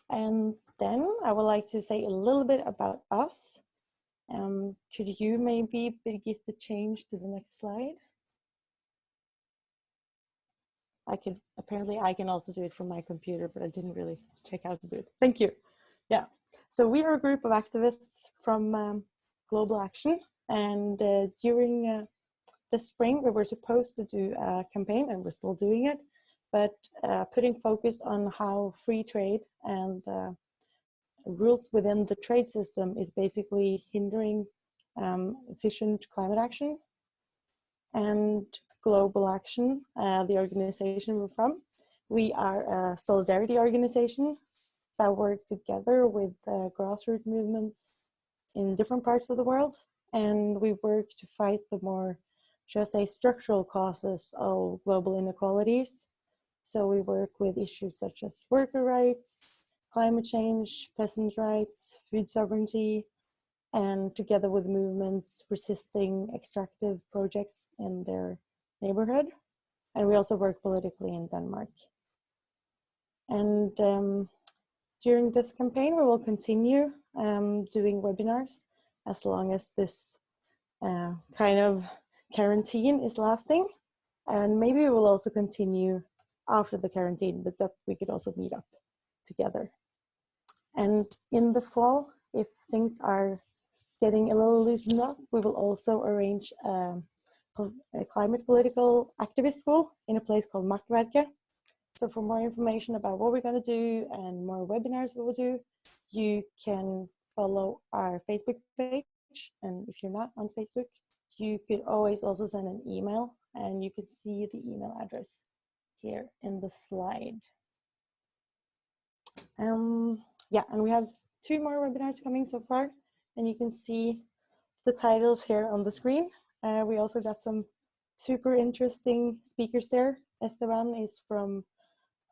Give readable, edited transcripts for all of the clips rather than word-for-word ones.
And then I would like to say a little bit about us. Could you maybe, Birgitte, change to the next slide? Apparently I can also do it from my computer, but I didn't really check how to do it. Thank you. Yeah, so we are a group of activists from Global Action, and during the spring we were supposed to do a campaign, and we're still doing it, but putting focus on how free trade and rules within the trade system is basically hindering efficient climate action. And Global Action, the organization we're from, we are a solidarity organization that work together with grassroots movements in different parts of the world. And we work to fight the more, should I say, structural causes of global inequalities. So we work with issues such as worker rights, climate change, peasant rights, food sovereignty, and together with movements resisting extractive projects in their neighborhood. And we also work politically in Denmark. And during this campaign, we will continue doing webinars as long as this kind of quarantine is lasting. And maybe we will also continue after the quarantine, but that we could also meet up together. And in the fall, if things are getting a little loosened up, we will also arrange a climate political activist school in a place called Maktverket. So for more information about what we're going to do and more webinars we will do, you can follow our Facebook page. And if you're not on Facebook, you could always also send an email, and you can see the email address here in the slide. Yeah, and we have 2 more webinars coming so far, and you can see the titles here on the screen. We also got some super interesting speakers there. Esteban is from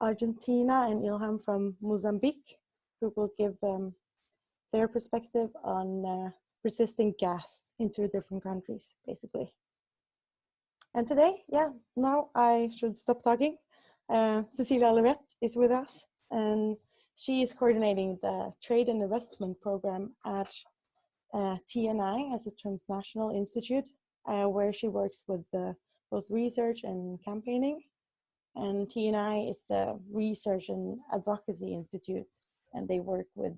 Argentina and Ilham from Mozambique, who will give their perspective on resisting gas into different countries, basically. And today, yeah, now I should stop talking. Cecilia Olivet is with us, and she is coordinating the Trade and Investment Program at TNI as a Transnational Institute, where she works with both research and campaigning. And TNI is a research and advocacy institute, and they work with,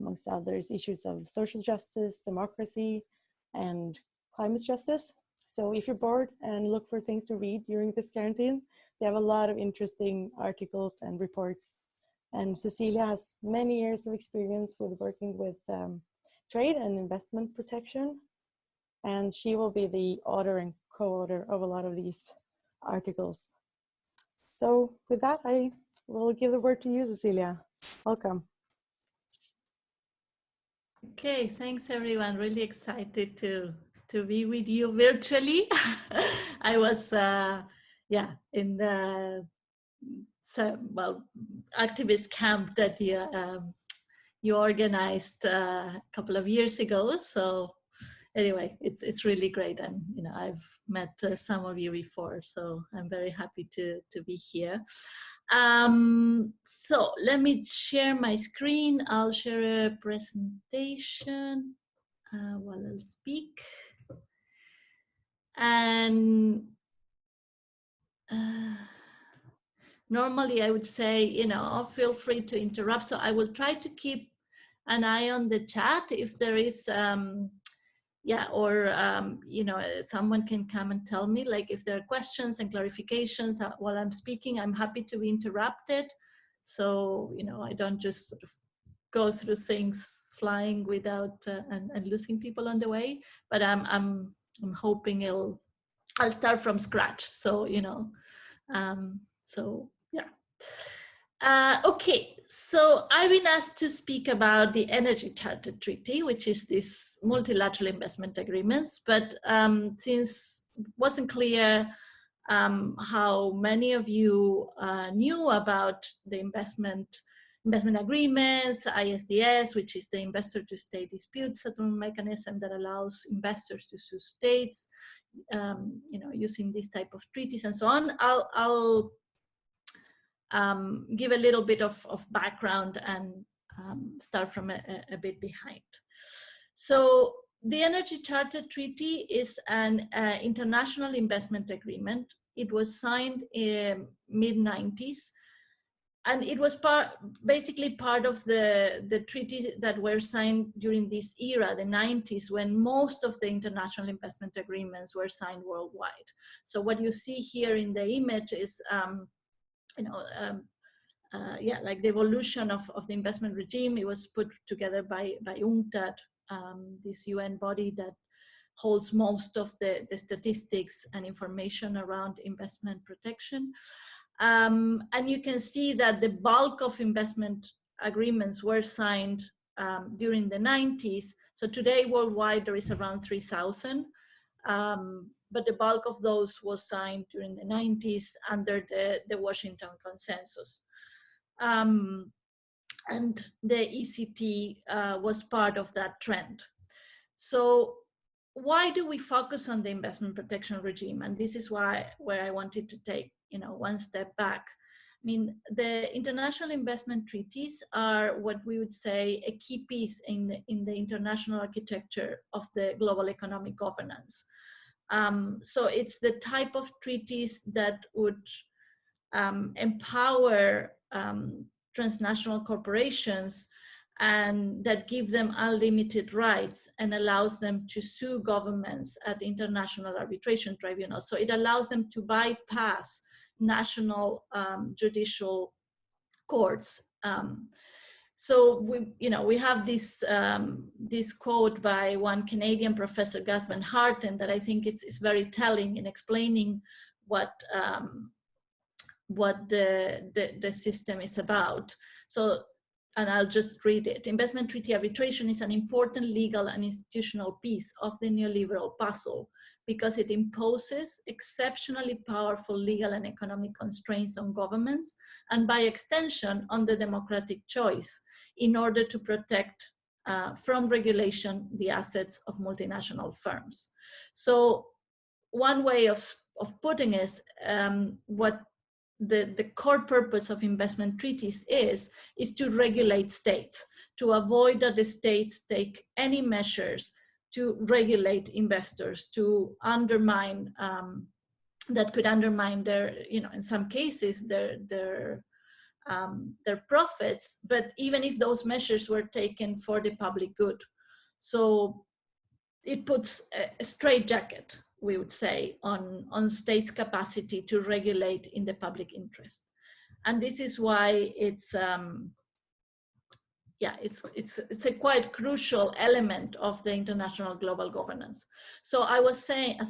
amongst others, issues of social justice, democracy, and climate justice. So if you're bored and look for things to read during this quarantine, they have a lot of interesting articles and reports. And Cecilia has many years of experience with working with trade and investment protection. And she will be the author and co-author of a lot of these articles. So with that, I will give the word to you, Cecilia. Welcome. Okay, thanks everyone. Really excited to be with you virtually. I was, yeah, in the activist camp that you organized a couple of years ago. So anyway, it's really great, and I've met some of you before, so I'm very happy to be here. So let me share my screen. I'll share a presentation while I'll speak. And normally I would say, feel free to interrupt. So I will try to keep an eye on the chat if there is, yeah, or, someone can come and tell me, like, if there are questions and clarifications while I'm speaking. I'm happy to be interrupted. So, I don't just sort of go through things flying without, and losing people on the way, but I'm hoping I'll start from scratch. So, so yeah. Okay, so I've been asked to speak about the Energy Charter Treaty, which is this multilateral investment agreements, but since it wasn't clear how many of you knew about the investment agreements, ISDS, which is the investor to state dispute settlement mechanism that allows investors to sue states, using this type of treaties and so on. give a little bit of background and start from a bit behind. So the Energy Charter Treaty is an international investment agreement. It was signed in mid-90s, and it was basically part of the treaties that were signed during this era, the 90s, when most of the international investment agreements were signed worldwide. So what you see here in the image is, like the evolution of the investment regime. It was put together by UNCTAD, this UN body that holds most of the statistics and information around investment protection. And you can see that the bulk of investment agreements were signed during the 90s. So today worldwide there is around 3,000, but the bulk of those was signed during the 90s under the Washington Consensus. And the ECT was part of that trend. So why do we focus on the investment protection regime? And this is where I wanted to take one step back. I mean, the international investment treaties are what we would say a key piece in the international architecture of the global economic governance. So it's the type of treaties that would empower transnational corporations and that give them unlimited rights and allows them to sue governments at international arbitration tribunals. So it allows them to bypass national judicial courts. So we have this this quote by one Canadian professor, Gus Van Harten, that I think is very telling in explaining what the system is about. So, and I'll just read it. Investment treaty arbitration is an important legal and institutional piece of the neoliberal puzzle because it imposes exceptionally powerful legal and economic constraints on governments and by extension on the democratic choice in order to protect from regulation the assets of multinational firms. So one way of putting it is what the core purpose of investment treaties is to regulate states, to avoid that the states take any measures to regulate investors, to undermine, that could undermine their, in some cases, their profits, but even if those measures were taken for the public good. So it puts a straitjacket, we would say, on states' capacity to regulate in the public interest. And this is why it's a quite crucial element of the international global governance. So as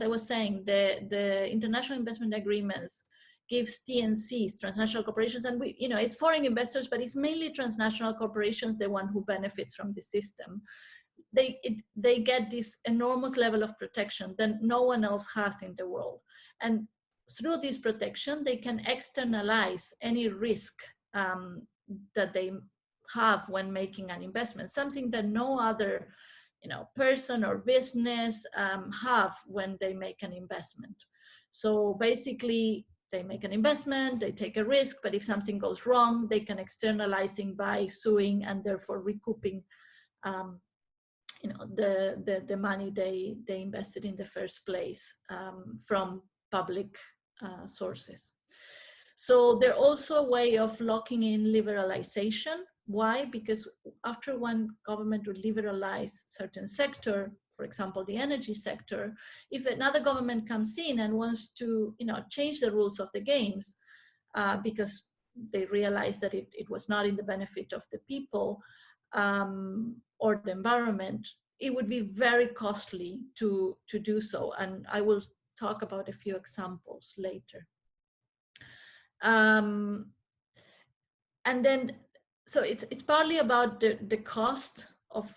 I was saying, the international investment agreements gives TNCs, transnational corporations, and it's foreign investors, but it's mainly transnational corporations, the one who benefits from the system. They get this enormous level of protection that no one else has in the world. And through this protection, they can externalize any risk that they have when making an investment, something that no other person or business have when they make an investment. So basically, they make an investment, they take a risk, but if something goes wrong, they can externalize it by suing and therefore recouping the money they invested in the first place from public sources. So they're also a way of locking in liberalization. Why? Because after one government would liberalize certain sector, for example, the energy sector, if another government comes in and wants to change the rules of the games because they realize that it was not in the benefit of the people, or the environment, it would be very costly to do so. And I will talk about a few examples later. And then, so it's partly about the cost of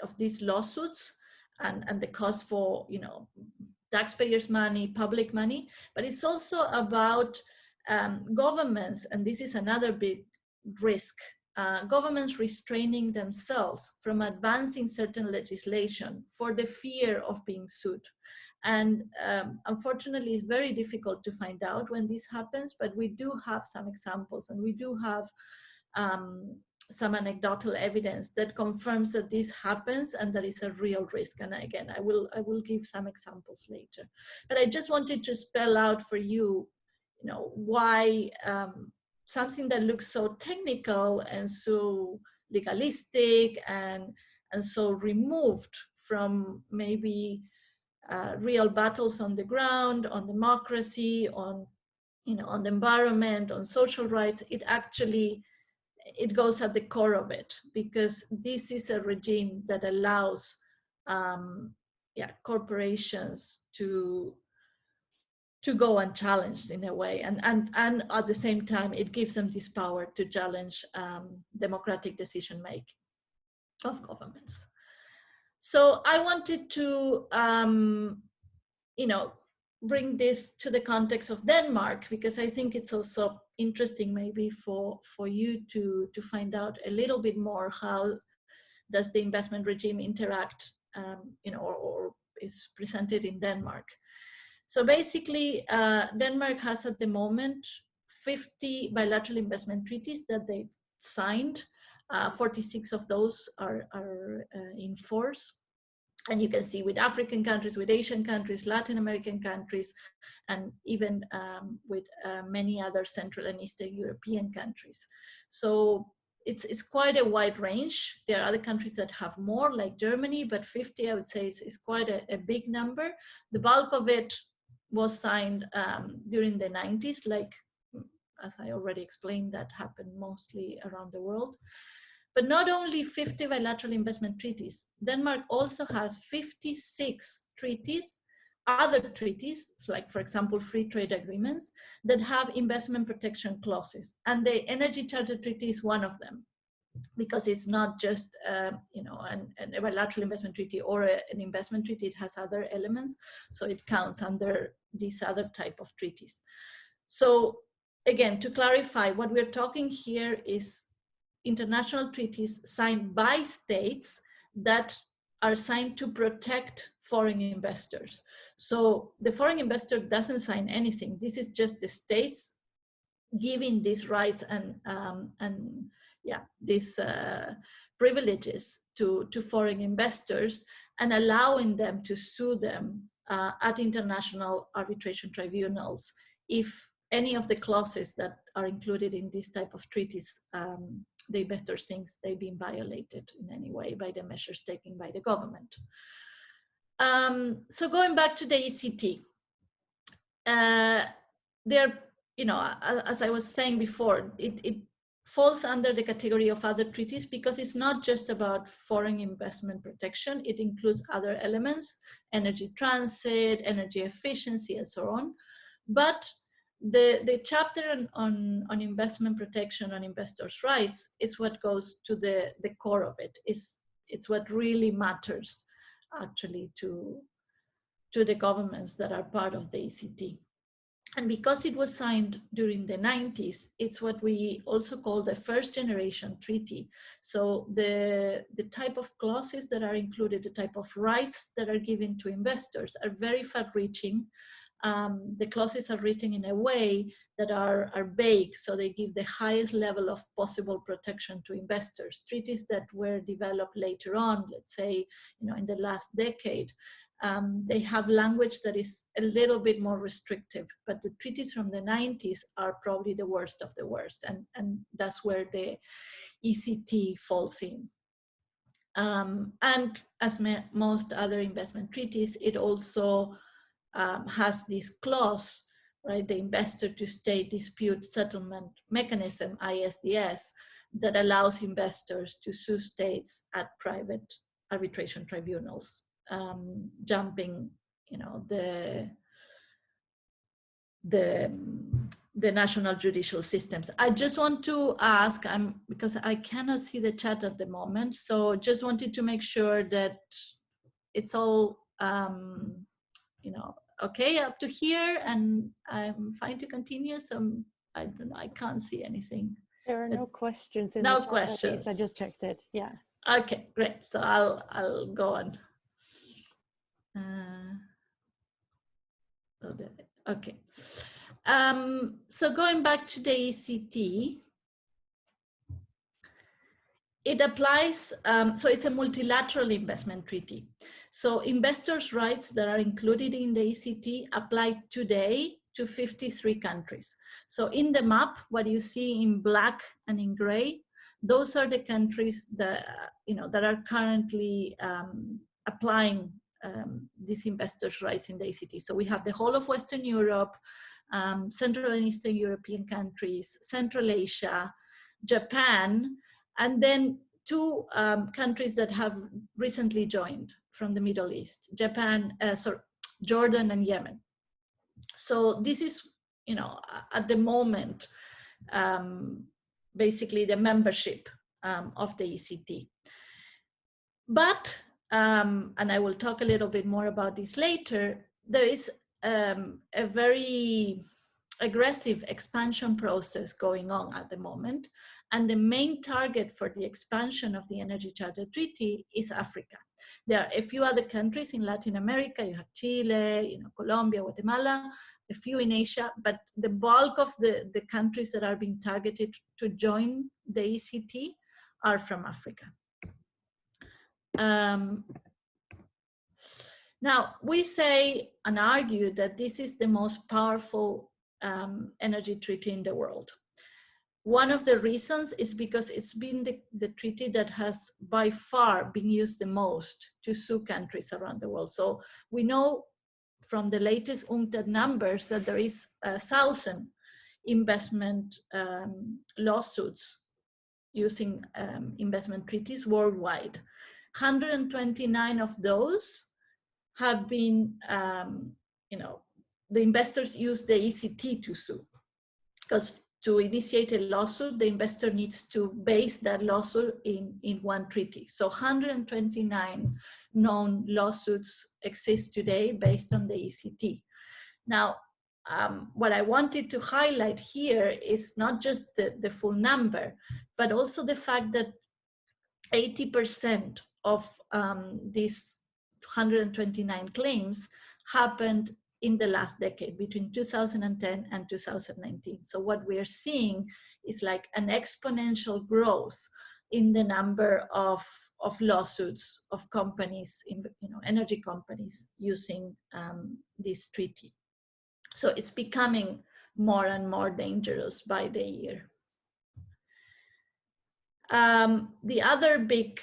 of these lawsuits and the cost for taxpayers' money, public money, but it's also about governments, and this is another big risk. Governments restraining themselves from advancing certain legislation for the fear of being sued. And unfortunately, it's very difficult to find out when this happens, but we do have some examples, and we do have some anecdotal evidence that confirms that this happens and that is a real risk. And again, I will give some examples later. But I just wanted to spell out for you, why something that looks so technical and so legalistic and so removed from maybe real battles on the ground, on democracy, on on the environment, on social rights, it goes at the core of it, because this is a regime that allows corporations to go unchallenged in a way, and at the same time it gives them this power to challenge democratic decision making of governments. So I wanted to bring this to the context of Denmark, because I think it's also interesting maybe for you to find out a little bit more how does the investment regime interact, or is presented in Denmark. So basically, Denmark has at the moment 50 bilateral investment treaties that they've signed. 46 of those are in force. And you can see with African countries, with Asian countries, Latin American countries, and even with many other Central and Eastern European countries. So it's quite a wide range. There are other countries that have more, like Germany, but 50, I would say, is quite a big number. The bulk of it was signed during the 90s, like, as I already explained, that happened mostly around the world. But not only 50 bilateral investment treaties, Denmark also has 56 treaties, other treaties, like for example, free trade agreements that have investment protection clauses. And the Energy Charter Treaty is one of them, because it's not just a bilateral investment treaty or an investment treaty, it has other elements. So it counts under these other type of treaties. So again, to clarify, what we're talking here is international treaties signed by states that are signed to protect foreign investors. So the foreign investor doesn't sign anything. This is just the states giving these rights and these privileges to foreign investors, and allowing them to sue them at international arbitration tribunals if any of the clauses that are included in this type of treaties, the investor thinks they've been violated in any way by the measures taken by the government. So going back to the ECT, there, as I was saying before, it falls under the category of other treaties because it's not just about foreign investment protection. It includes other elements, energy transit, energy efficiency, and so on. But the chapter on investment protection, on investors' rights, is what goes to the core of it. It's what really matters, actually, to the governments that are part of the ECT. And because it was signed during the 90s, it's what we also call the first generation treaty. So the type of clauses that are included, the type of rights that are given to investors are very far-reaching. The clauses are written in a way that are vague, so they give the highest level of possible protection to investors. Treaties that were developed later on, let's say, in the last decade, they have language that is a little bit more restrictive, but the treaties from the 90s are probably the worst of the worst, and that's where the ECT falls in. And as most other investment treaties, it also has this clause, right, the investor to state dispute settlement mechanism, ISDS, that allows investors to sue states at private arbitration tribunals, jumping, the national judicial systems. I just want to ask, because I cannot see the chat at the moment, so just wanted to make sure that it's all okay up to here, and I'm fine to continue. So I don't know, I can't see anything. There are no questions in no the chat, questions. I just checked it. Yeah. Okay, great. So I'll go on. Okay. So going back to the ECT, it applies, so it's a multilateral investment treaty. So investors' rights that are included in the ECT apply today to 53 countries. So in the map, what you see in black and in gray, those are the countries that, that are currently applying these investors' rights in the ECT. So we have the whole of Western Europe, Central and Eastern European countries, Central Asia, Japan, and then two countries that have recently joined from the Middle East, Jordan and Yemen. So this is, at the moment, basically the membership of the ECT. But, and I will talk a little bit more about this later, there is a very aggressive expansion process going on at the moment. And the main target for the expansion of the Energy Charter Treaty is Africa. There are a few other countries in Latin America. You have Chile, Colombia, Guatemala, a few in Asia, but the bulk of the countries that are being targeted to join the ECT are from Africa. Now, we say and argue that this is the most powerful energy treaty in the world. One of the reasons is because it's been the treaty that has by far been used the most to sue countries around the world. So we know from the latest UNCTAD numbers that there is 1,000 investment lawsuits using investment treaties worldwide. 129 of those have been, the investors use the ECT to sue, because to initiate a lawsuit, the investor needs to base that lawsuit in one treaty. So 129 known lawsuits exist today based on the ECT. Now, what I wanted to highlight here is not just the full number, but also the fact that 80% of these 129 claims happened in the last decade, between 2010 and 2019. So what we are seeing is like an exponential growth in the number of lawsuits of companies, energy companies using this treaty. So it's becoming more and more dangerous by the year. The other big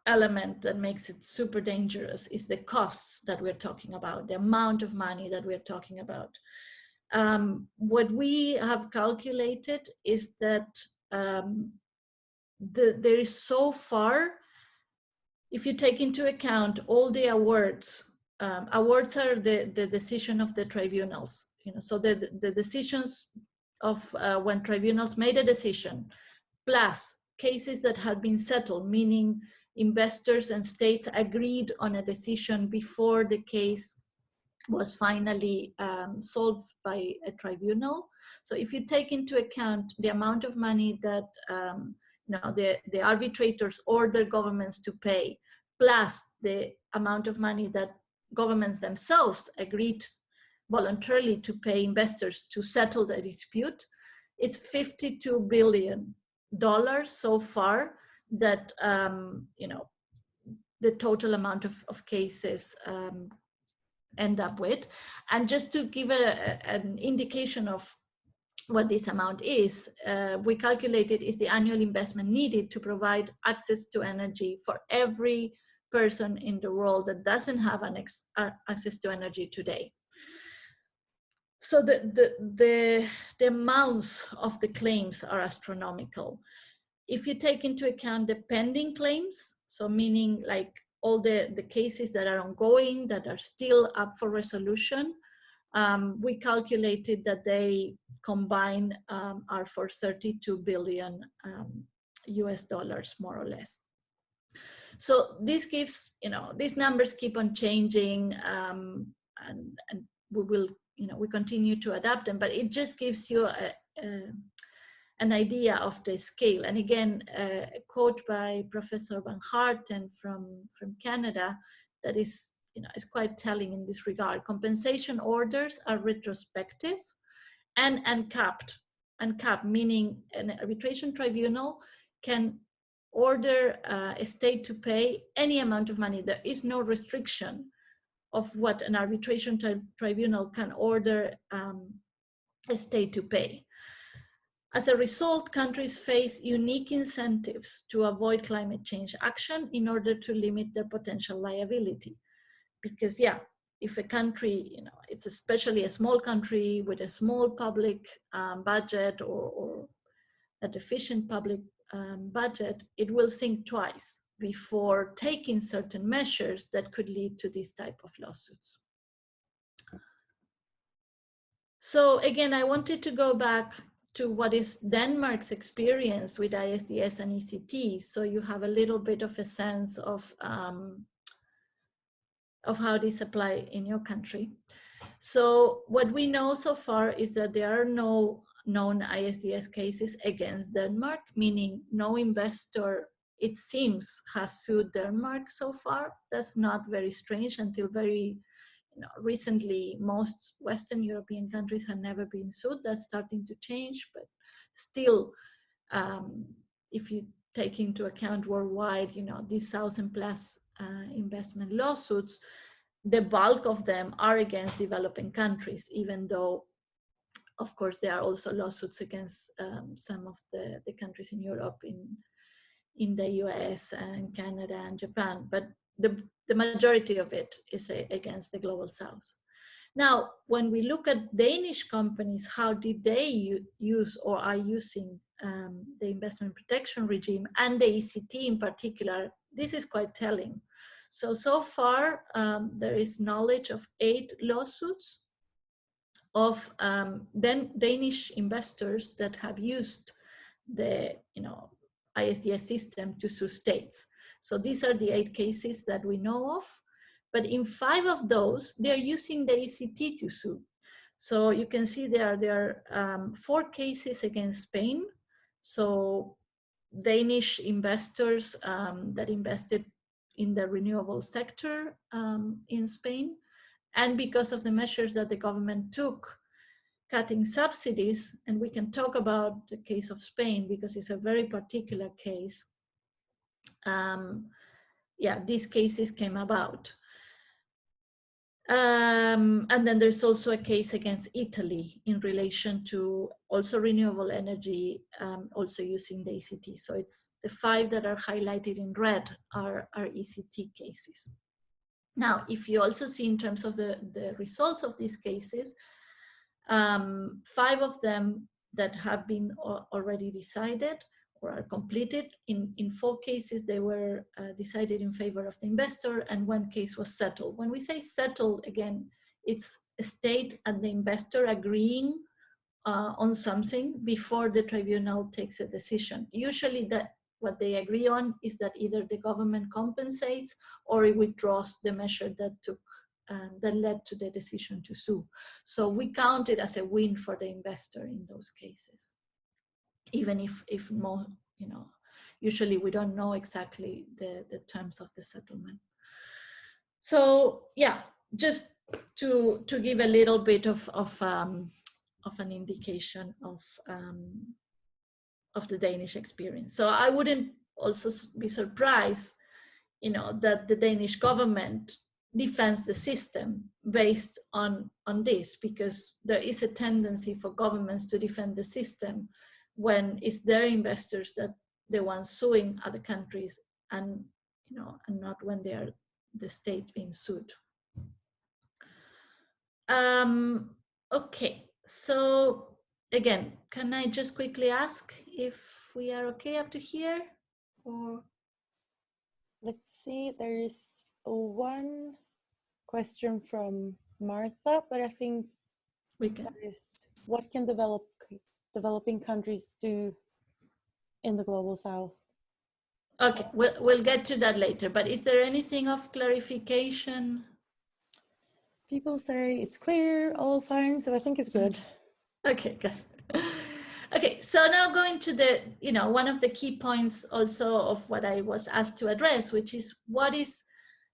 element that makes it super dangerous is the costs that we're talking about, the amount of money that we're talking about. What we have calculated is that there is so far, if you take into account all the awards, awards are the decision of the tribunals, so the decisions of when tribunals made a decision, plus cases that had been settled, meaning investors and states agreed on a decision before the case was finally solved by a tribunal. So if you take into account the amount of money that the arbitrators order governments to pay, plus the amount of money that governments themselves agreed voluntarily to pay investors to settle the dispute, it's $52 billion so far that the total amount of cases end up with. And just to give an indication of what this amount is, we calculated is the annual investment needed to provide access to energy for every person in the world that doesn't have access to energy today. So the amounts of the claims are astronomical. If you take into account the pending claims, so meaning like all the cases that are ongoing, that are still up for resolution, we calculated that they combined are for $32 billion US dollars, more or less. So this gives, these numbers keep on changing, and we will, we continue to adapt them, but it just gives you an idea of the scale. And again, a quote by Professor Van Harten from Canada that is, is quite telling in this regard. Compensation orders are retrospective and capped. And capped, meaning an arbitration tribunal can order a state to pay any amount of money. There is no restriction of what an arbitration tribunal can order a state to pay. As a result, countries face unique incentives to avoid climate change action in order to limit their potential liability. Because if a country, it's especially a small country with a small public budget or a deficient public budget, it will think twice before taking certain measures that could lead to this type of lawsuits. So again, I wanted to go back to what is Denmark's experience with ISDS and ECT, so you have a little bit of a sense of how these apply in your country. So what we know so far is that there are no known ISDS cases against Denmark, meaning no investor, it seems, has sued Denmark so far. That's not very strange. Until very recently, most Western European countries have never been sued. That's starting to change, but still, if you take into account worldwide, these 1,000+ investment lawsuits, the bulk of them are against developing countries, even though, of course, there are also lawsuits against some of the countries in Europe, in the US and Canada and Japan, but the majority of it is against the global south. Now, when we look at Danish companies, how did they use or are using the investment protection regime and the ECT in particular, this is quite telling. So far, there is knowledge of 8 lawsuits of Danish investors that have used the ISDS system to sue states. So these are the 8 cases that we know of, but in 5 of those, they're using the ECT to sue. So you can see there are 4 cases against Spain. So Danish investors that invested in the renewable sector in Spain, and because of the measures that the government took, cutting subsidies, and we can talk about the case of Spain because it's a very particular case. These cases came about. And then there's also a case against Italy in relation to also renewable energy, also using the ECT. So it's the 5 that are highlighted in red are ECT cases. Now, if you also see in terms of the results of these cases, 5 of them that have been already decided or are completed. In 4 cases, they were decided in favor of the investor, and 1 case was settled. When we say settled, again, it's a state and the investor agreeing on something before the tribunal takes a decision. Usually what they agree on is that either the government compensates or it withdraws the measure that led to the decision to sue. So we count it as a win for the investor in those cases, even if more, usually we don't know exactly the terms of the settlement. So just to give a little bit of an indication of the Danish experience. So I wouldn't also be surprised, that the Danish government defends the system based on this, because there is a tendency for governments to defend the system when it's their investors that the ones suing other countries, and and not when they are the state being sued. Okay, so again, can I just quickly ask if we are okay up to here? Or let's see, there is 1 question from Martha, but I think we can. What can developing countries do in the global south? Okay, we'll get to that later, but is there anything of clarification? People say it's clear, all fine, so I think it's good. Okay, good. Okay, so now going to the, one of the key points also of what I was asked to address, which is what is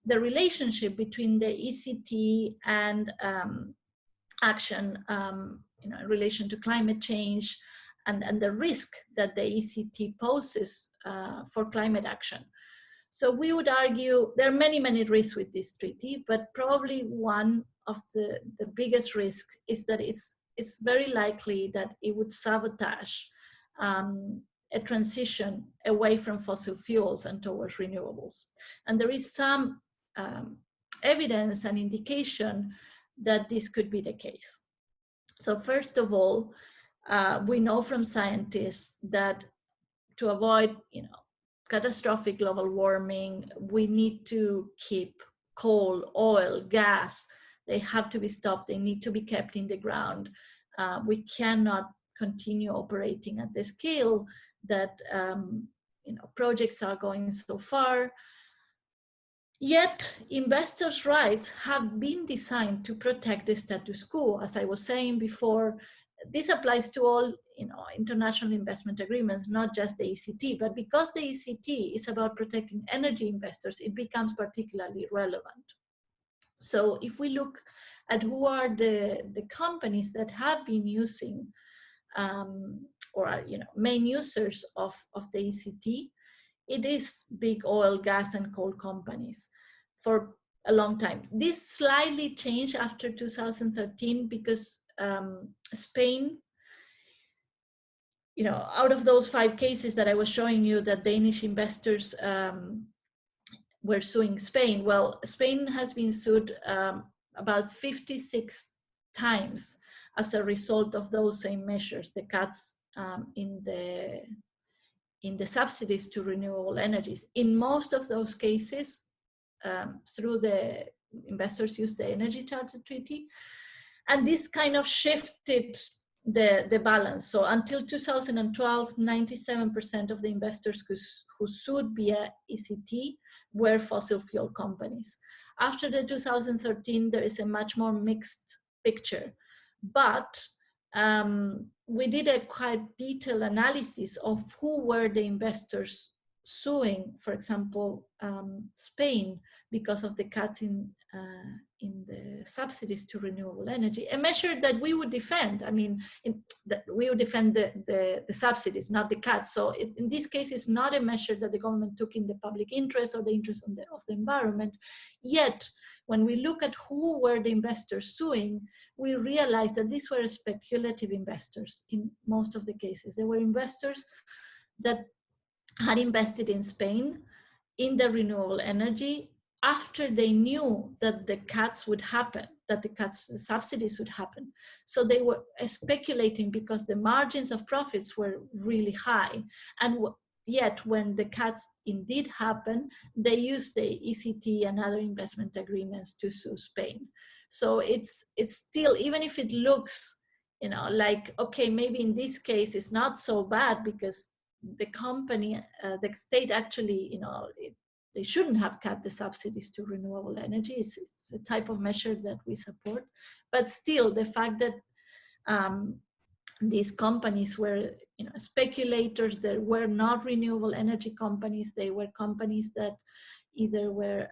the relationship between the ECT and Aktion, in relation to climate change and the risk that the ECT poses for climate action. So we would argue there are many, many risks with this treaty, but probably one of the biggest risks is that it's very likely that it would sabotage a transition away from fossil fuels and towards renewables. And there is some evidence and indication that this could be the case. So first of all, we know from scientists that to avoid, catastrophic global warming, we need to keep coal, oil, gas. They have to be stopped. They need to be kept in the ground. We cannot continue operating at the scale that projects are going so far. Yet, investors' rights have been designed to protect the status quo. As I was saying before, this applies to all international investment agreements, not just the ECT. But because the ECT is about protecting energy investors, it becomes particularly relevant. So if we look at who are the companies that have been using or are main users of the ECT, it is big oil, gas, and coal companies for a long time. This slightly changed after 2013 because Spain, out of those 5 cases that I was showing you that Danish investors were suing Spain, well, Spain has been sued about 56 times as a result of those same measures, the cuts in the subsidies to renewable energies. In most of those cases, through the investors use the Energy Charter Treaty, and this kind of shifted the balance. So until 2012, 97% of the investors who sued via ECT were fossil fuel companies. After the 2013, there is a much more mixed picture, but we did a quite detailed analysis of who were the investors suing, for example, Spain, because of the cuts in the subsidies to renewable energy, a measure that we would defend. I mean, that we would defend the subsidies, not the cuts. So in this case, it's not a measure that the government took in the public interest or the interest of the environment. Yet, when we look at who were the investors suing, we realize that these were speculative investors in most of the cases. They were investors that had invested in Spain in the renewable energy after they knew that the cuts would happen, that the subsidies would happen. So they were speculating because the margins of profits were really high. And yet when the cuts indeed happen, they used the ECT and other investment agreements to sue Spain. So it's still, even if it looks, like, okay, maybe in this case it's not so bad because the company, the state actually, they shouldn't have cut the subsidies to renewable energy. It's a type of measure that we support. But still, the fact that these companies were speculators, that were not renewable energy companies, they were companies that either were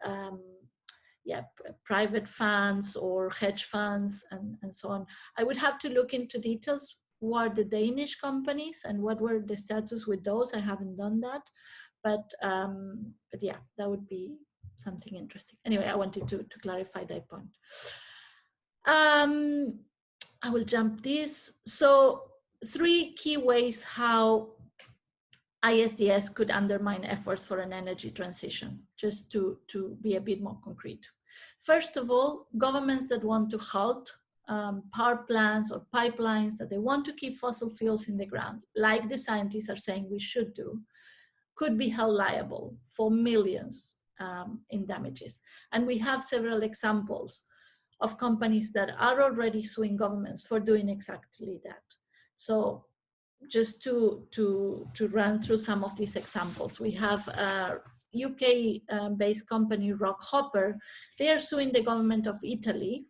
private funds or hedge funds and so on. I would have to look into details. Who are the Danish companies and what were the status with those? I haven't done that, but yeah, that would be something interesting. Anyway, I wanted to clarify that point. I will jump this. So 3 key ways how ISDS could undermine efforts for an energy transition, just to be a bit more concrete. First of all, governments that want to halt power plants or pipelines, that they want to keep fossil fuels in the ground, like the scientists are saying we should do, could be held liable for millions in damages. And we have several examples of companies that are already suing governments for doing exactly that. So just to run through some of these examples, we have a UK-based company, Rockhopper. They are suing the government of Italy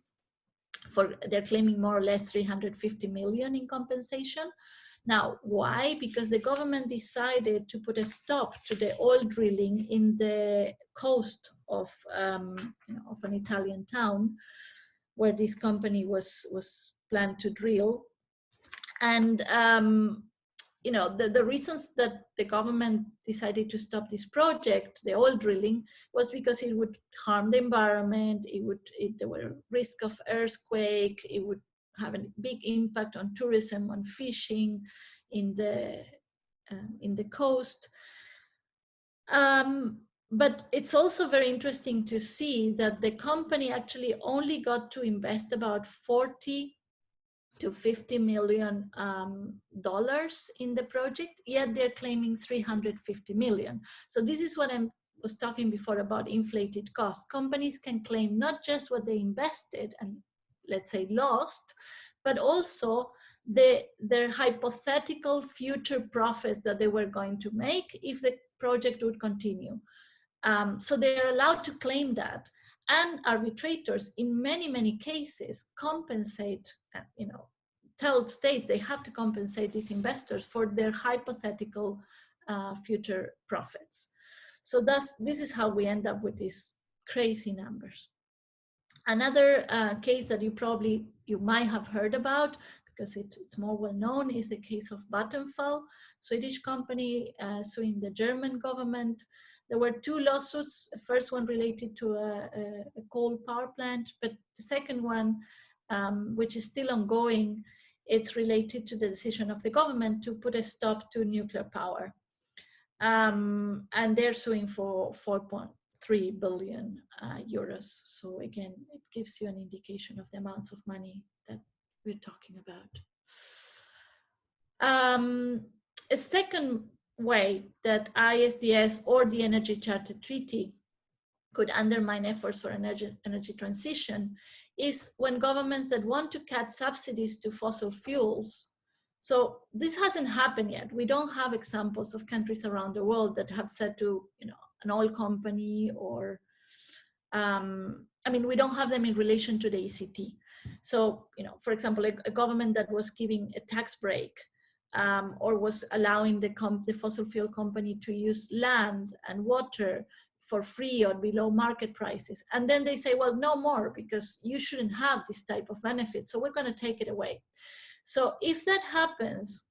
they're claiming more or less 350 million in compensation Now, why? Because the government decided to put a stop to the oil drilling in the coast of, of an Italian town where this company was planned to drill. And the reasons that the government decided to stop this project, the oil drilling, was because it would harm the environment. There were risk of earthquake. It would have a big impact on tourism, on fishing in the coast. But it's also very interesting to see that the company actually only got to invest about $40 to $50 million dollars in the project, yet they're claiming 350 million. So this is what I was talking before about inflated costs. Companies can claim not just what they invested and, let's say, lost, but also their hypothetical future profits that they were going to make if the project would continue. So they're allowed to claim that. And arbitrators, in many, many cases, compensate, tell states they have to compensate these investors for their hypothetical future profits. So this is how we end up with these crazy numbers. Another case that you might have heard about, because it's more well known, is the case of Vattenfall, Swedish company suing the German government. There were two lawsuits. The first one related to a coal power plant, but the second one, which is still ongoing, it's related to the decision of the government to put a stop to nuclear power. And they're suing for 4.3 billion euros. So again, it gives you an indication of the amounts of money that we're talking about. A second way that ISDS or the Energy Charter Treaty could undermine efforts for energy transition is when governments that want to cut subsidies to fossil fuels. So this hasn't happened yet. We don't have examples of countries around the world that have said to an oil company or, we don't have them in relation to the ECT. So, for example, a government that was giving a tax break or was allowing the fossil fuel company to use land and water for free or below market prices. And then they say, well, no more, because you shouldn't have this type of benefit. So we're going to take it away. So if that happens,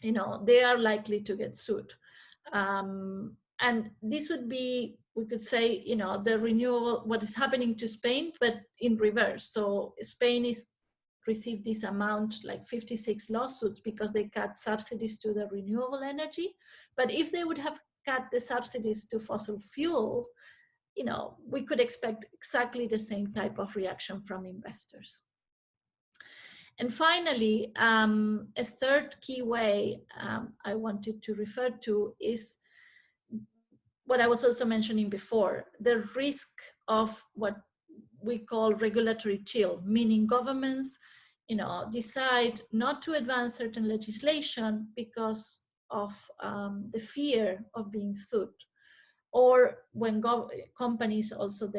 they are likely to get sued. And this would be, we could say, the renewable, what is happening to Spain, but in reverse. So Spain received this amount, like 56 lawsuits, because they cut subsidies to the renewable energy. But if they would have cut the subsidies to fossil fuel, we could expect exactly the same type of reaction from investors. And finally, a third key way I wanted to refer to is what I was also mentioning before, the risk of what we call regulatory chill, meaning governments decide not to advance certain legislation because of the fear of being sued. Or when companies also,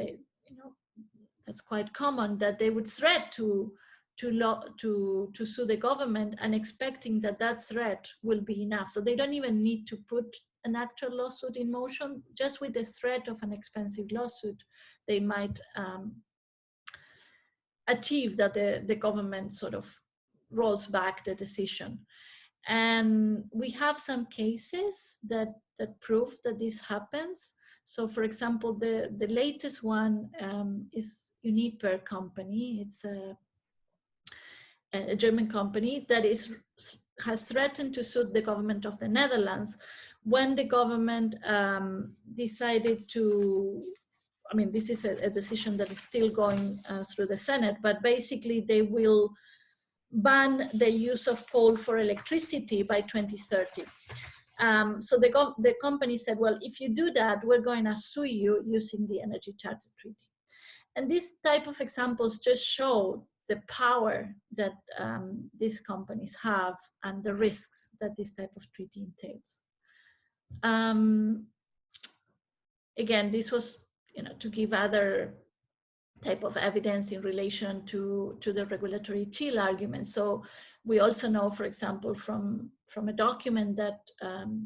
that's quite common, that they would threat to sue the government and expecting that threat will be enough. So they don't even need to put an actual lawsuit in motion. Just with the threat of an expensive lawsuit, they might achieve that the government sort of rolls back the decision. And we have some cases that prove that this happens. So for example, the latest one is Uniper company. It's a German company that has threatened to sue the government of the Netherlands when the government decided to, this is a decision that is still going through the Senate, but basically they will ban the use of coal for electricity by 2030. So the company said, well, if you do that, we're going to sue you using the Energy Charter Treaty. And these type of examples just show the power that these companies have and the risks that this type of treaty entails. Again, this was to give other type of evidence in relation to the regulatory chill argument. So we also know, for example, from a document that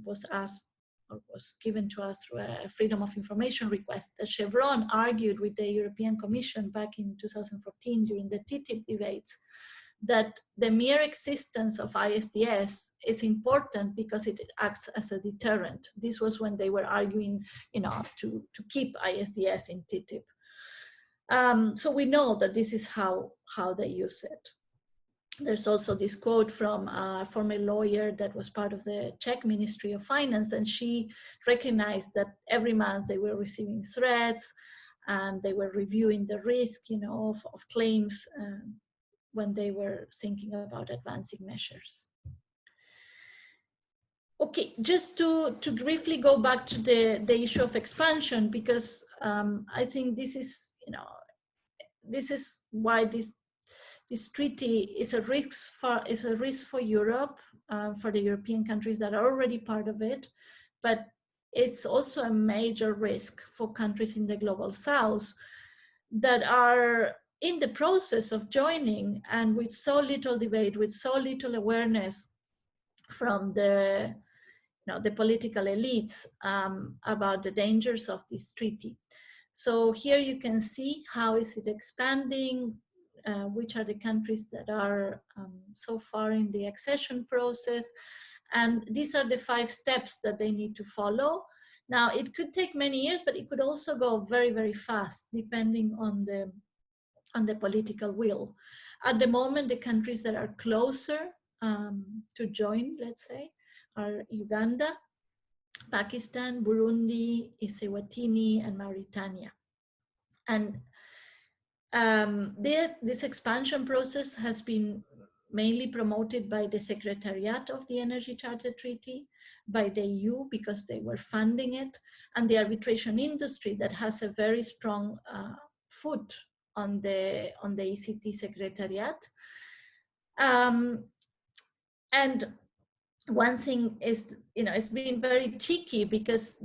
was asked or was given to us through a freedom of information request, that Chevron argued with the European Commission back in 2014 during the TTIP debates, that the mere existence of ISDS is important because it acts as a deterrent. This was when they were arguing, to keep ISDS in TTIP. So we know that this is how they use it. There's also this quote from a former lawyer that was part of the Czech Ministry of Finance, and she recognized that every month they were receiving threats and they were reviewing the risk, of claims when they were thinking about advancing measures. Okay, just to briefly go back to the issue of expansion, because I think this is, this is why this treaty is a risk for Europe, for the European countries that are already part of it, but it's also a major risk for countries in the global south that are in the process of joining, and with so little debate, with so little awareness from the political elites about the dangers of this treaty. So here you can see how is it expanding, which are the countries that are so far in the accession process. And these are the 5 steps that they need to follow. Now, it could take many years, but it could also go very, very fast, depending on the political will. At the moment, the countries that are closer to join, let's say, are Uganda, Pakistan, Burundi, Eswatini, and Mauritania. And this expansion process has been mainly promoted by the Secretariat of the Energy Charter Treaty, by the EU because they were funding it, and the arbitration industry that has a very strong foot on the ECT Secretariat. And one thing is, it's been very cheeky because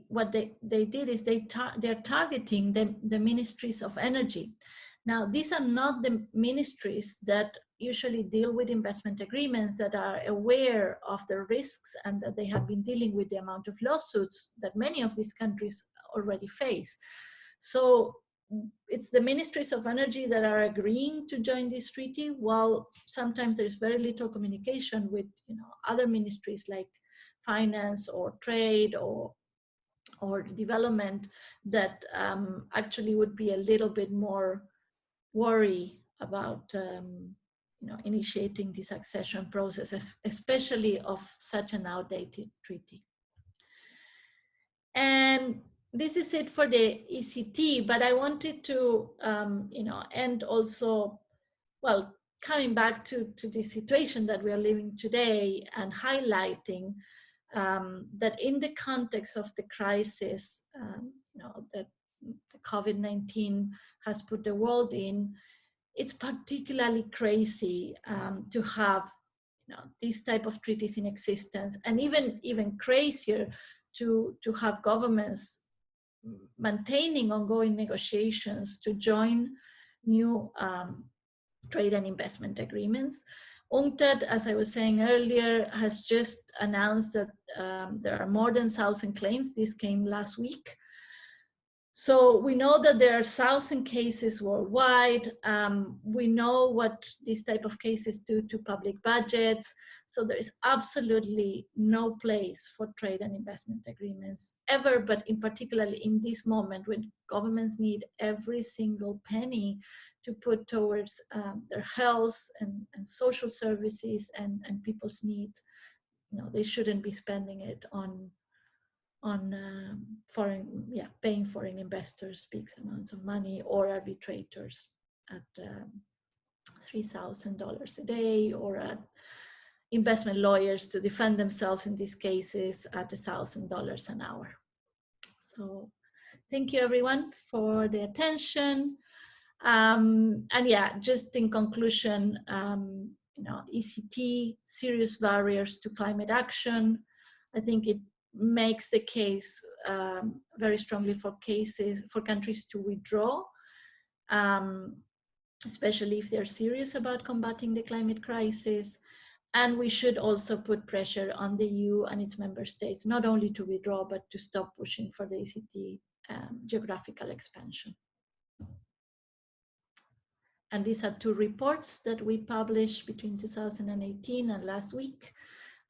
what they did is they're targeting the ministries of energy. Now, these are not the ministries that usually deal with investment agreements, that are aware of the risks, and that they have been dealing with the amount of lawsuits that many of these countries already face. So it's the ministries of energy that are agreeing to join this treaty, while sometimes there's very little communication with other ministries like finance or trade or development that actually would be a little bit more worry about initiating this accession process, especially of such an outdated treaty. And this is it for the ECT, but I wanted to end also, well, coming back to the situation that we are living today, and highlighting that in the context of the crisis that the COVID-19 has put the world in, it's particularly crazy to have these type of treaties in existence, and even crazier to have governments maintaining ongoing negotiations to join new trade and investment agreements. UNCTAD, as I was saying earlier, has just announced that there are more than 1,000 claims. This came last week. So we know that there are 1,000 cases worldwide. We know what these type of cases do to public budgets. So there is absolutely no place for trade and investment agreements ever, but in particularly in this moment when governments need every single penny to put towards their health and social services and people's needs. They shouldn't be spending it on paying foreign investors big amounts of money, or arbitrators at $3,000 a day, or at investment lawyers to defend themselves in these cases at $1,000 an hour. So thank you everyone for the attention. And yeah, just in conclusion, ECT, serious barriers to climate action. I think it makes the case very strongly for countries to withdraw especially if they're serious about combating the climate crisis. And we should also put pressure on the EU and its member states, not only to withdraw, but to stop pushing for the ACT geographical expansion. And these are 2 reports that we published between 2018 and last week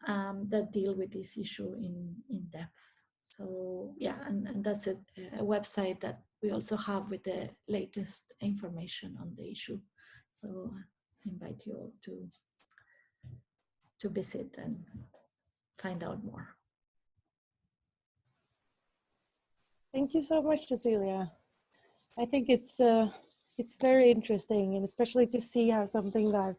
that deal with this issue in depth. So yeah, and that's a website that we also have with the latest information on the issue. So I invite you all to visit and find out more. Thank you so much, Cecilia. I think it's very interesting, and especially to see how something that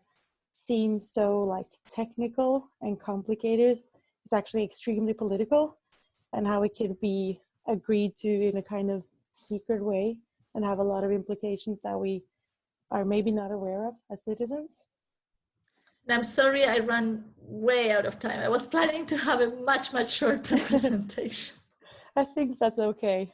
seems so like technical and complicated is actually extremely political, and how it can be agreed to in a kind of secret way and have a lot of implications that we are maybe not aware of as citizens. And I'm sorry I ran way out of time. I was planning to have a much shorter presentation. I think that's okay.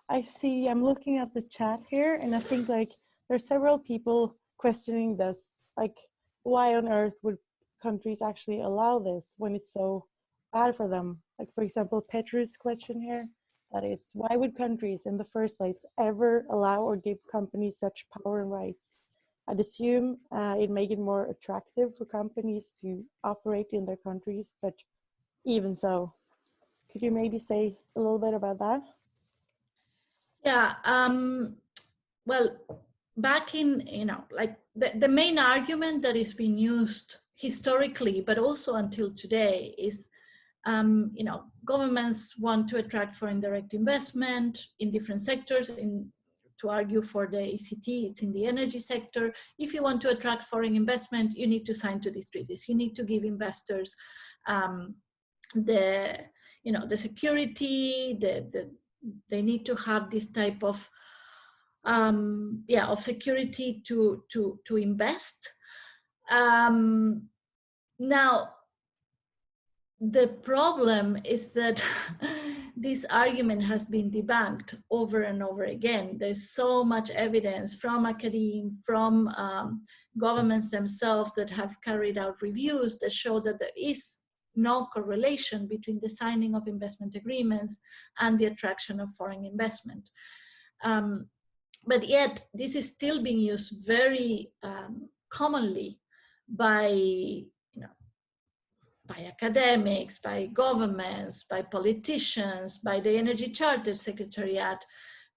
I'm looking at the chat here, and I think like there are several people questioning this, like why on earth would countries actually allow this when it's so bad for them? Like for example, Petrus' question here, that is, why would countries in the first place ever allow or give companies such power and rights? I'd assume it make it more attractive for companies to operate in their countries, but even so, could you maybe say a little bit about that? Yeah, well, back in, like the main argument that is being used historically, but also until today is, governments want to attract foreign direct investment in different sectors. To argue for the ACT, it's in the energy sector. If you want to attract foreign investment, you need to sign to these treaties. You need to give investors the security, they need to have this type of security to invest. Now, the problem is that this argument has been debunked over and over again. There's so much evidence from academia, from governments themselves that have carried out reviews that show that there is no correlation between the signing of investment agreements and the attraction of foreign investment. But yet, this is still being used very commonly by academics, by governments, by politicians, by the Energy Charter Secretariat,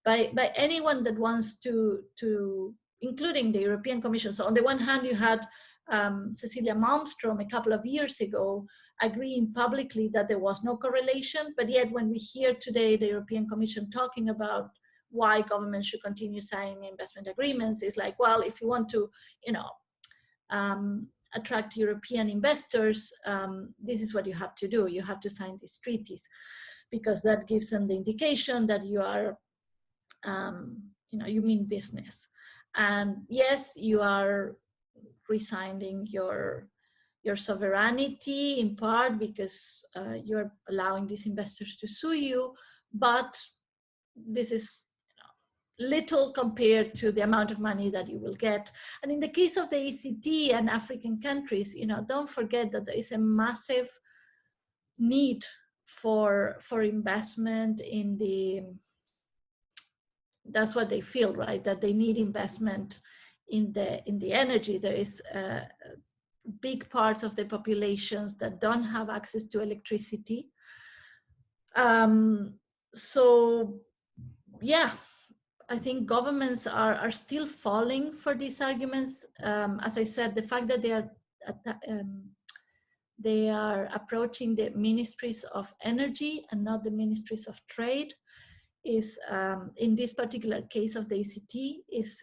by anyone that wants to, including the European Commission. So on the one hand, you had Cecilia Malmström a couple of years ago agreeing publicly that there was no correlation, but yet when we hear today the European Commission talking about why governments should continue signing investment agreements, it's like, well, if you want to, attract European investors, this is what you have to do. You have to sign these treaties, because that gives them the indication that you are, you mean business. And yes, you are resigning your sovereignty in part because you're allowing these investors to sue you, but this is little compared to the amount of money that you will get. And in the case of the ACT and African countries, don't forget that there is a massive need for investment in that's what they feel, right? That they need investment in the energy. There is big parts of the populations that don't have access to electricity. So yeah, I think governments are still falling for these arguments. As I said, the fact that they are approaching the ministries of energy and not the ministries of trade is, in this particular case of the ACT, is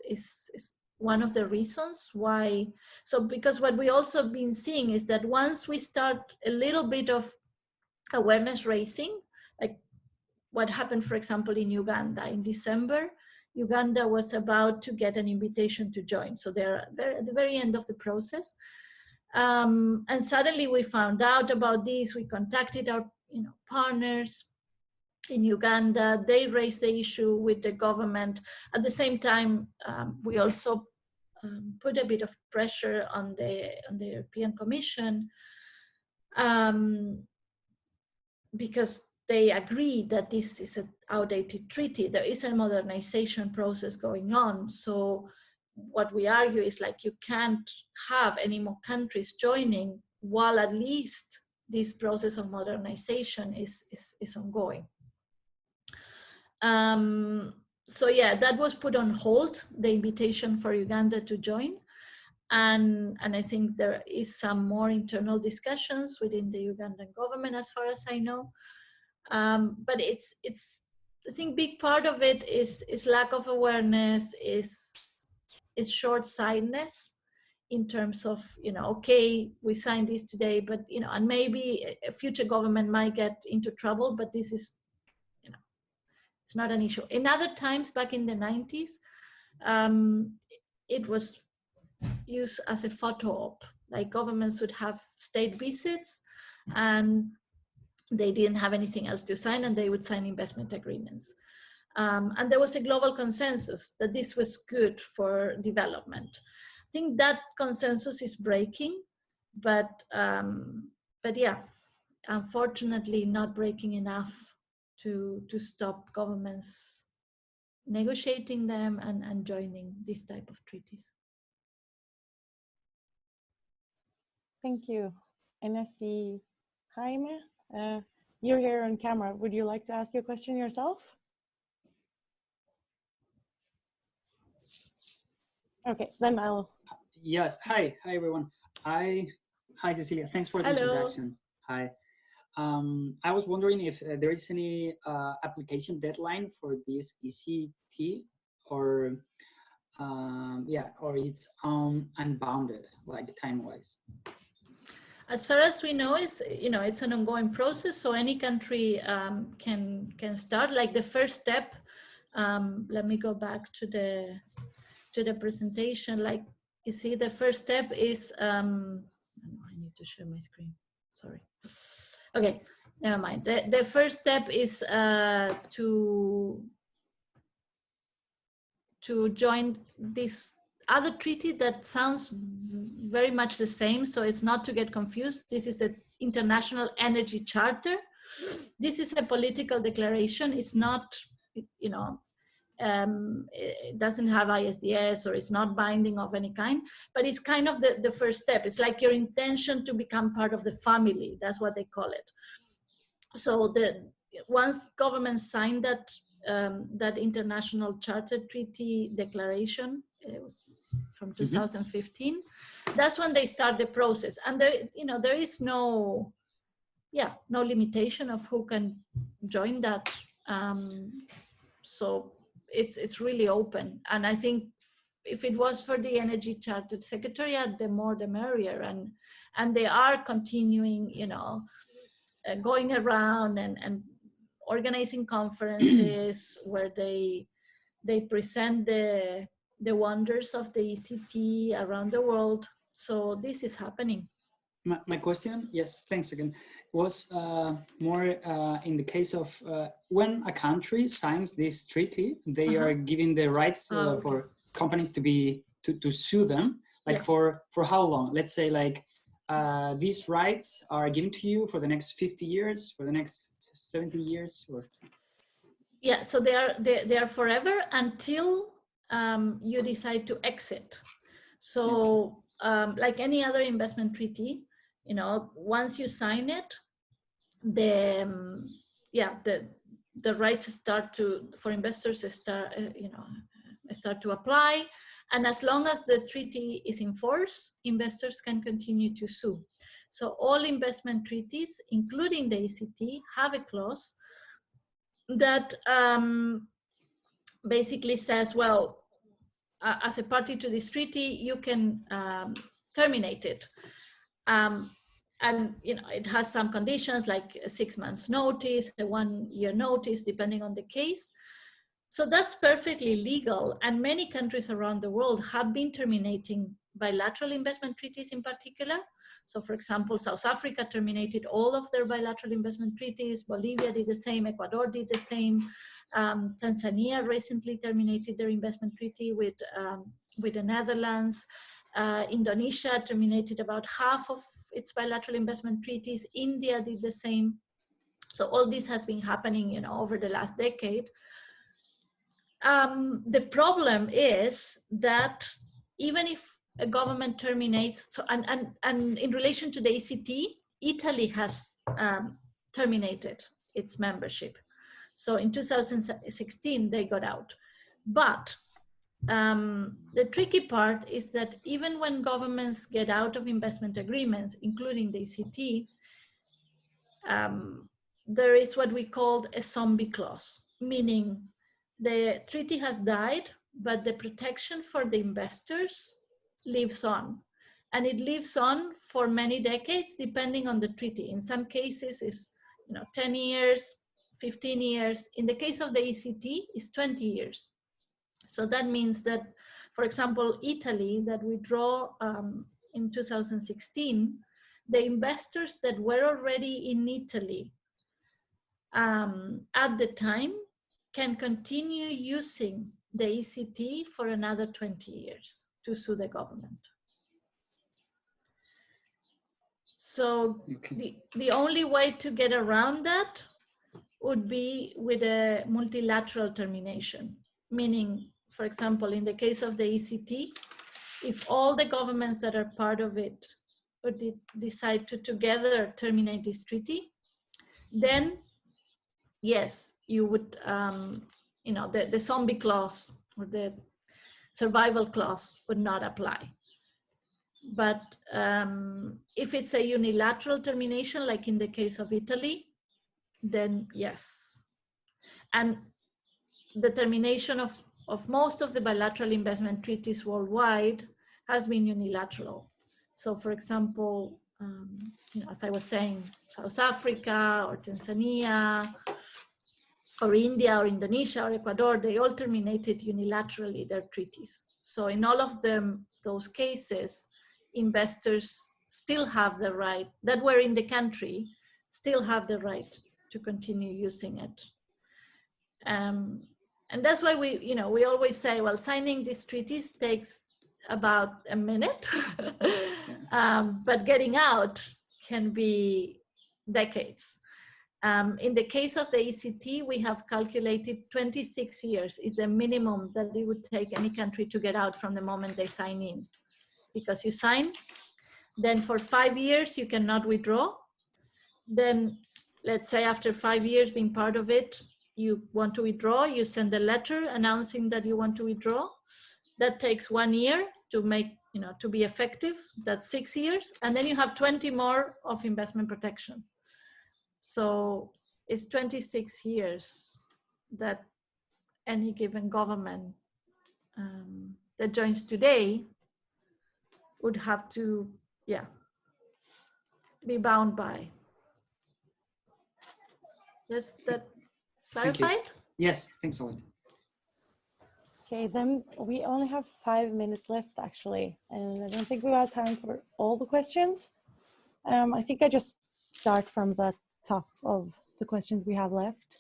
one of the reasons why. So because what we also been seeing is that once we start a little bit of awareness raising, like what happened, for example, in Uganda in December, Uganda was about to get an invitation to join. So they're at the very end of the process. And suddenly we found out about this. We contacted our partners. in Uganda. They raised the issue with the government. At the same time, we also put a bit of pressure on the European Commission, because they agree that this is an outdated treaty. There is a modernization process going on. So what we argue is, like, you can't have any more countries joining while at least this process of modernization is ongoing. So yeah, that was put on hold, the invitation for Uganda to join. And I think there is some more internal discussions within the Ugandan government, as far as I know. But it's I think big part of it is lack of awareness, is short-sightedness in terms of, you know, okay, we signed this today, but, you know, and maybe a future government might get into trouble, but this is, you know, it's not an issue. In other times, back in the 90s, it was used as a photo op. Like, governments would have state visits and they didn't have anything else to sign, and they would sign investment agreements. And there was a global consensus that this was good for development. I think that consensus is breaking, but yeah, unfortunately not breaking enough to stop governments negotiating them and joining these type of treaties. Thank you. And I see Jaime, you're here on camera. Would you like to ask your question yourself? Okay, then I'll. Yes, hi everyone. Hi Cecilia, thanks for the introduction. Hi. I was wondering if there is any application deadline for this ECT, or or it's unbounded, like time-wise. As far as we know, it's an ongoing process. So any country can start. Like, the first step. Let me go back to the presentation. Like, you see, the first step is. I need to share my screen. Sorry. Okay, never mind. The first step is to join this other treaty that sounds very much the same, so it's not to get confused. This is the International Energy Charter. This is a political declaration. It's not, you know, it doesn't have ISDS, or it's not binding of any kind, but it's kind of the first step. It's like your intention to become part of the family. That's what they call it. So once governments sign that International Charter Treaty Declaration, it was from 2015, that's when they start the process. And there is no limitation of who can join that. So it's really open. And I think if it was for the Energy Charter Secretariat, the more the merrier. And they are continuing, you know, going around and organizing conferences where they present the wonders of the ECT around the world. So this is happening. My question, yes, thanks again, was more in the case of when a country signs this treaty, they are given the rights for companies to sue them. Like, for how long? Let's say, like, these rights are given to you for the next 50 years, for the next 70 years, or? Yeah, so they are forever until you decide to exit. So like any other investment treaty, you know, once you sign it, the rights start for investors start to apply. And as long as the treaty is in force, investors can continue to sue. So all investment treaties, including the ECT, have a clause that basically says, well, as a party to this treaty, you can terminate it. And you know, it has some conditions, like a 6 months notice, a 1 year notice, depending on the case. So that's perfectly legal. And many countries around the world have been terminating bilateral investment treaties in particular. So for example, South Africa terminated all of their bilateral investment treaties, Bolivia did the same, Ecuador did the same, Tanzania recently terminated their investment treaty with the Netherlands, Indonesia terminated about half of its bilateral investment treaties, India did the same. So all this has been happening, over the last decade. The problem is that even if a government terminates, so and in relation to the ECT, Italy has terminated its membership. So in 2016, they got out. But the tricky part is that even when governments get out of investment agreements, including the ECT, there is what we call a zombie clause, meaning the treaty has died, but the protection for the investors lives on. And it lives on for many decades, depending on the treaty. In some cases, it's 10 years, 15 years. In the case of the ECT, it's 20 years. So that means that, for example, Italy, that withdrew in 2016, the investors that were already in Italy at the time can continue using the ECT for another 20 years to sue the government. So the only way to get around that would be with a multilateral termination, meaning, for example, in the case of the ECT, if all the governments that are part of it would decide to together terminate this treaty, then yes, you would, the zombie clause or the survival clause would not apply. But if it's a unilateral termination, like in the case of Italy, then yes. And the termination of most of the bilateral investment treaties worldwide has been unilateral. So for example, as I was saying, South Africa or Tanzania or India or Indonesia or Ecuador, they all terminated unilaterally their treaties. So in all of those cases, investors still have the right, that were in the country, still have the right to continue using it. And that's why we always say, well, signing these treaties takes about a minute, but getting out can be decades. In the case of the ECT, we have calculated 26 years is the minimum that it would take any country to get out from the moment they sign in. Because you sign, then for 5 years you cannot withdraw. Then let's say after 5 years being part of it, you want to withdraw, you send a letter announcing that you want to withdraw. That takes 1 year to make, to be effective. That's 6 years. And then you have 20 more of investment protection. So it's 26 years that any given government that joins today would have to, be bound by. Does that clarify it? Yes, thanks a lot. Okay, then we only have 5 minutes left actually, and I don't think we have time for all the questions. I think I just start from the top of the questions we have left.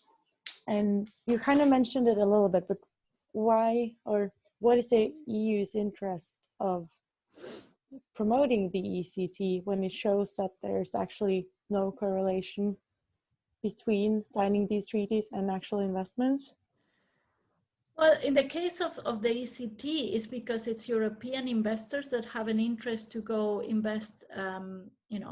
And you kind of mentioned it a little bit, but why, or what is the EU's interest of promoting the ECT when it shows that there's actually no correlation between signing these treaties and actual investments? Well, in the case of the ECT, it's because it's European investors that have an interest to go invest,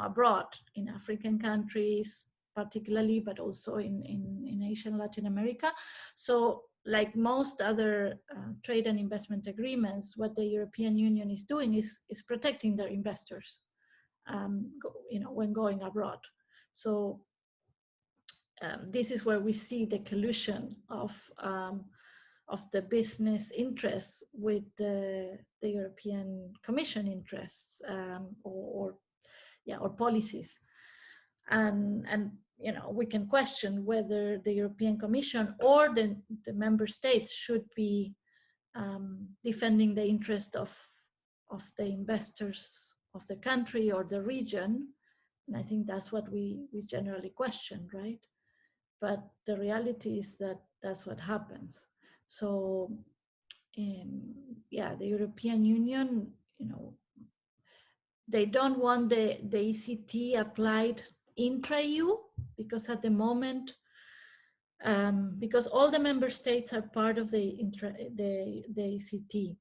abroad in African countries, particularly, but also in Asia and Latin America. So, like most other trade and investment agreements, what the European Union is doing is protecting their investors, when going abroad. So, this is where we see the collusion of the business interests with the European Commission interests, or policies, and we can question whether the European Commission or the member states should be defending the interest of the investors the country or the region. And I think that's what we generally question, right? But the reality is that that's what happens. So yeah, the European Union, they don't want the ECT applied intra-EU, because at the moment, because all the member states are part of the ECT.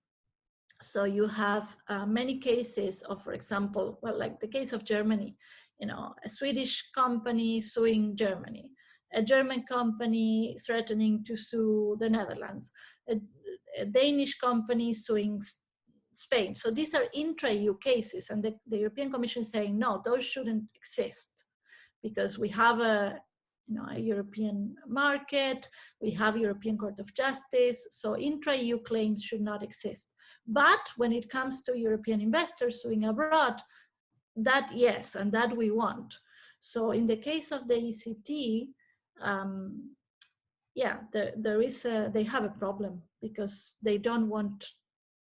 So you have many cases of, for example, well, like the case of Germany, a Swedish company suing Germany, a German company threatening to sue the Netherlands, a Danish company suing Spain. So these are intra-EU cases, and the European Commission is saying, no, those shouldn't exist, because we have a European market, we have European Court of Justice, so intra-EU claims should not exist. But when it comes to European investors suing abroad, that yes, and that we want. So in the case of the ECT, yeah, they have a problem, because they don't want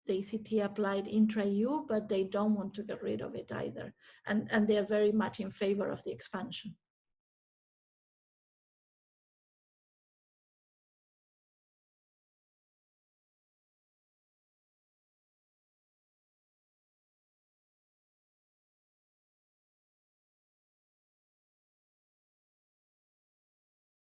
the ECT applied intra-EU, but they don't want to get rid of it either. And they're very much in favor of the expansion.